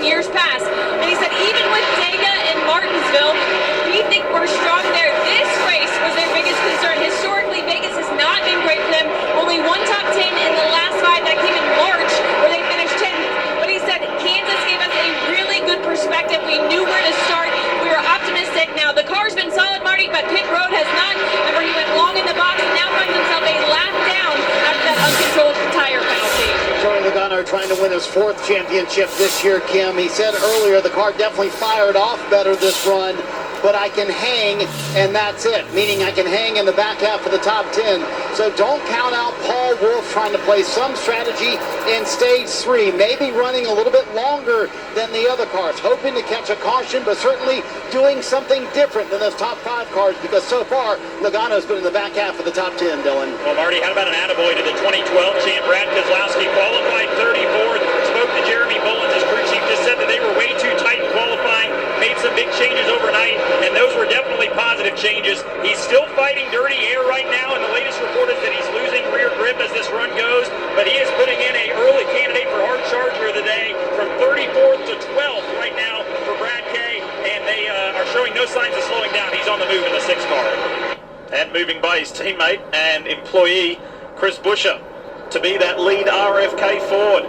in years past. And he said even with Dega and Martinsville, we think we're strong there. This race was their biggest concern. Historically, Vegas has not been great for them. Only one top 10 in the last 5. That came in March, where they finished 10th. But he said Kansas gave us a really good perspective. We knew where to start. We were optimistic. Now, the car's been solid, Marty, but pit road has not. Remember, he went long in the box and now finds himself a lap down after that uncontrolled tire penalty. Joey Logano trying to win his 4th championship this year, Kim. He said earlier the car definitely fired off better this run, but I can hang, and that's it, meaning I can hang in the back half of the top 10. So don't count out Paul Wolfe trying to play some strategy in stage 3, maybe running a little bit longer than the other cars, hoping to catch a caution, but certainly doing something different than those top 5 cars, because so far Logano's been in the back half of the top 10, Dylan. Well, Marty, how about an attaboy to the 2012 champ? Brad Keselowski qualified 34th, spoke to Jeremy Bullins, his crew chief, just said that they were way too tight in qualifying, made some big changes overnight, and those were definitely positive changes. He's still fighting dirty air right now, and the latest report is that he's losing rear grip as this run goes, but he is putting in an early candidate for hard charger of the day from 34th to 12th right now for Brad K, and they are showing no signs of slowing down. He's on the move in the 6th car. And moving by his teammate and employee, Chris Buescher, to be that lead RFK Ford.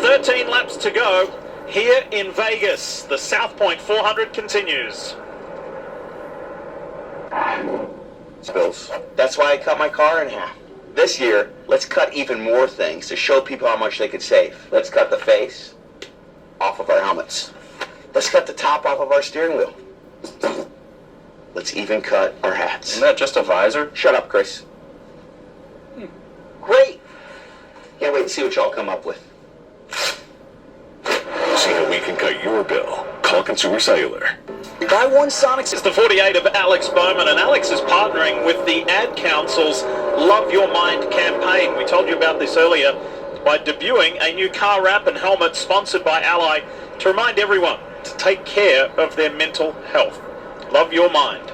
13 laps to go here in Vegas. The South Point 400 continues. Spills. That's why I cut my car in half. This year, let's cut even more things to show people how much they could save. Let's cut the face off of our helmets. Let's cut the top off of our steering wheel. Let's even cut our hats. Isn't that just a visor? Shut up, Chris. Great. Can't wait to see what y'all come up with. See how we can cut your bill. Call Consumer Cellular. Buy one Sonic. It's the 48 of Alex Bowman, and Alex is partnering with the Ad Council's Love Your Mind campaign. We told you about this earlier by debuting a new car wrap and helmet sponsored by Ally to remind everyone to take care of their mental health. Love Your Mind.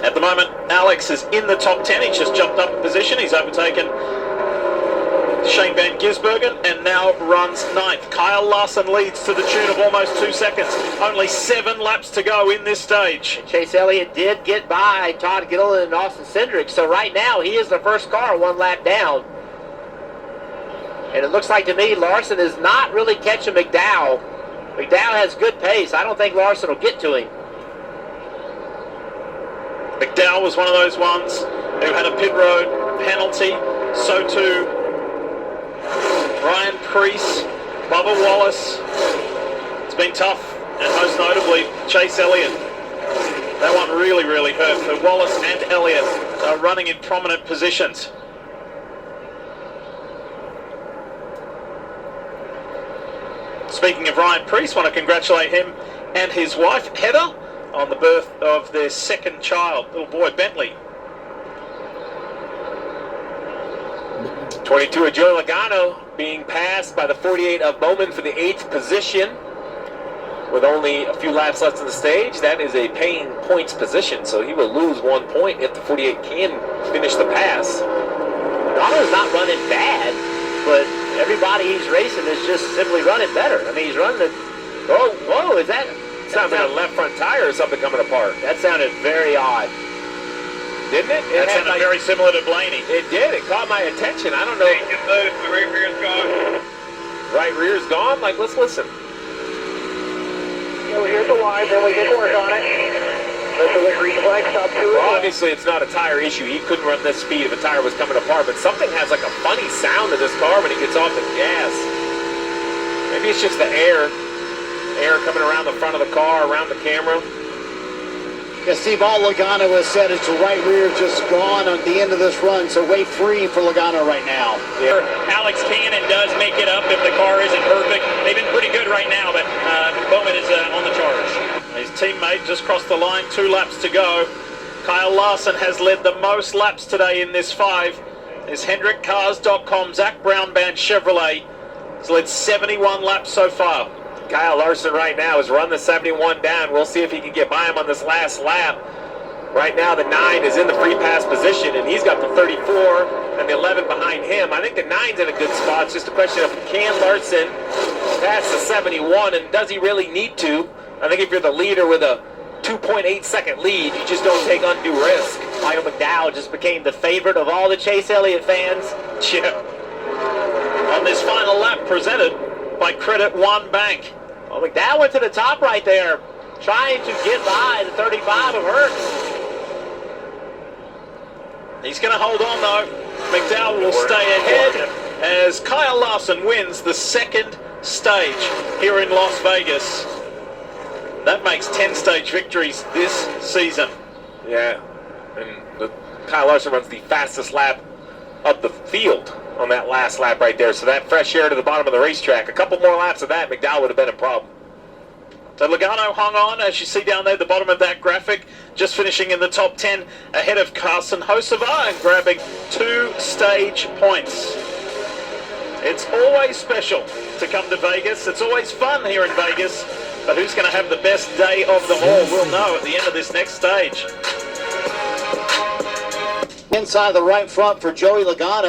At the moment, Alex is in the top 10. He's just jumped up a position. He's overtaken Shane Van Gisbergen and now runs 9th. Kyle Larson leads to the tune of almost 2 seconds. Only 7 laps to go in this stage. Chase Elliott did get by Todd Gilliland and Austin Cindric, so right now he is the first car 1 lap down. And it looks like to me Larson is not really catching McDowell. McDowell has good pace. I don't think Larson will get to him. McDowell was one of those ones who had a pit road penalty. So too Ryan Preece, Bubba Wallace. It's been tough, and most notably Chase Elliott. That one really, really hurt for Wallace and Elliott, running in prominent positions. Speaking of Ryan Preece, want to congratulate him and his wife Heather on the birth of their 2nd child, little boy Bentley. 22 of Joey Logano being passed by the 48 of Bowman for the 8th position. With only a few laps left in the stage, that is a paying points position, so he will lose 1 point if the 48 can finish the pass. Logano's not running bad, but everybody he's racing is just simply running better. I mean, he's running the... Whoa, is that... Sounded like a left front tire or something coming apart. That sounded very odd. Didn't it? That sounded very similar to Blaney. It did. It caught my attention. I don't know. The right rear's gone. Right rear's gone? Like, let's listen. So here's the line, then we can work on it. This is a green flag, stop to it. Well, obviously it's not a tire issue. He couldn't run this speed if a tire was coming apart, but something has like a funny sound to this car when he gets off the gas. Maybe it's just the air coming around the front of the car, around the camera. Yeah, Steve, all Logano has said is the right rear just gone at the end of this run, so way free for Logano right now. Yeah. Alex can and does make it up if the car isn't perfect. They've been pretty good right now, but Bowman is on the charge. His teammate just crossed the line, 2 laps to go. Kyle Larson has led the most laps today in this 5. Is HendrickCars.com, Zach Brown Band Chevrolet has led 71 laps so far. Kyle Larson right now has run the 71 down. We'll see if he can get by him on this last lap. Right now, the 9 is in the free pass position, and he's got the 34 and the 11 behind him. I think the 9's in a good spot. It's just a question of can Larson pass the 71, and does he really need to? I think if you're the leader with a 2.8-second lead, you just don't take undue risk. Michael McDowell just became the favorite of all the Chase Elliott fans. Yeah. On this final lap presented by Credit One Bank. Well, McDowell went to the top right there, trying to get by the 35 of Hurts. He's going to hold on though. McDowell will stay ahead as Kyle Larson wins the second stage here in Las Vegas. That makes 10 stage victories this season. Yeah, and Kyle Larson runs the fastest lap of the field on that last lap right there. So that fresh air to the bottom of the racetrack. A couple more laps of that, McDowell would have been a problem. So Logano hung on, as you see down there at the bottom of that graphic, just finishing in the top 10 ahead of Carson Hocevar and grabbing 2 stage points. It's always special to come to Vegas. It's always fun here in Vegas. But who's going to have the best day of them all? We'll know at the end of this next stage. Inside the right front for Joey Logano.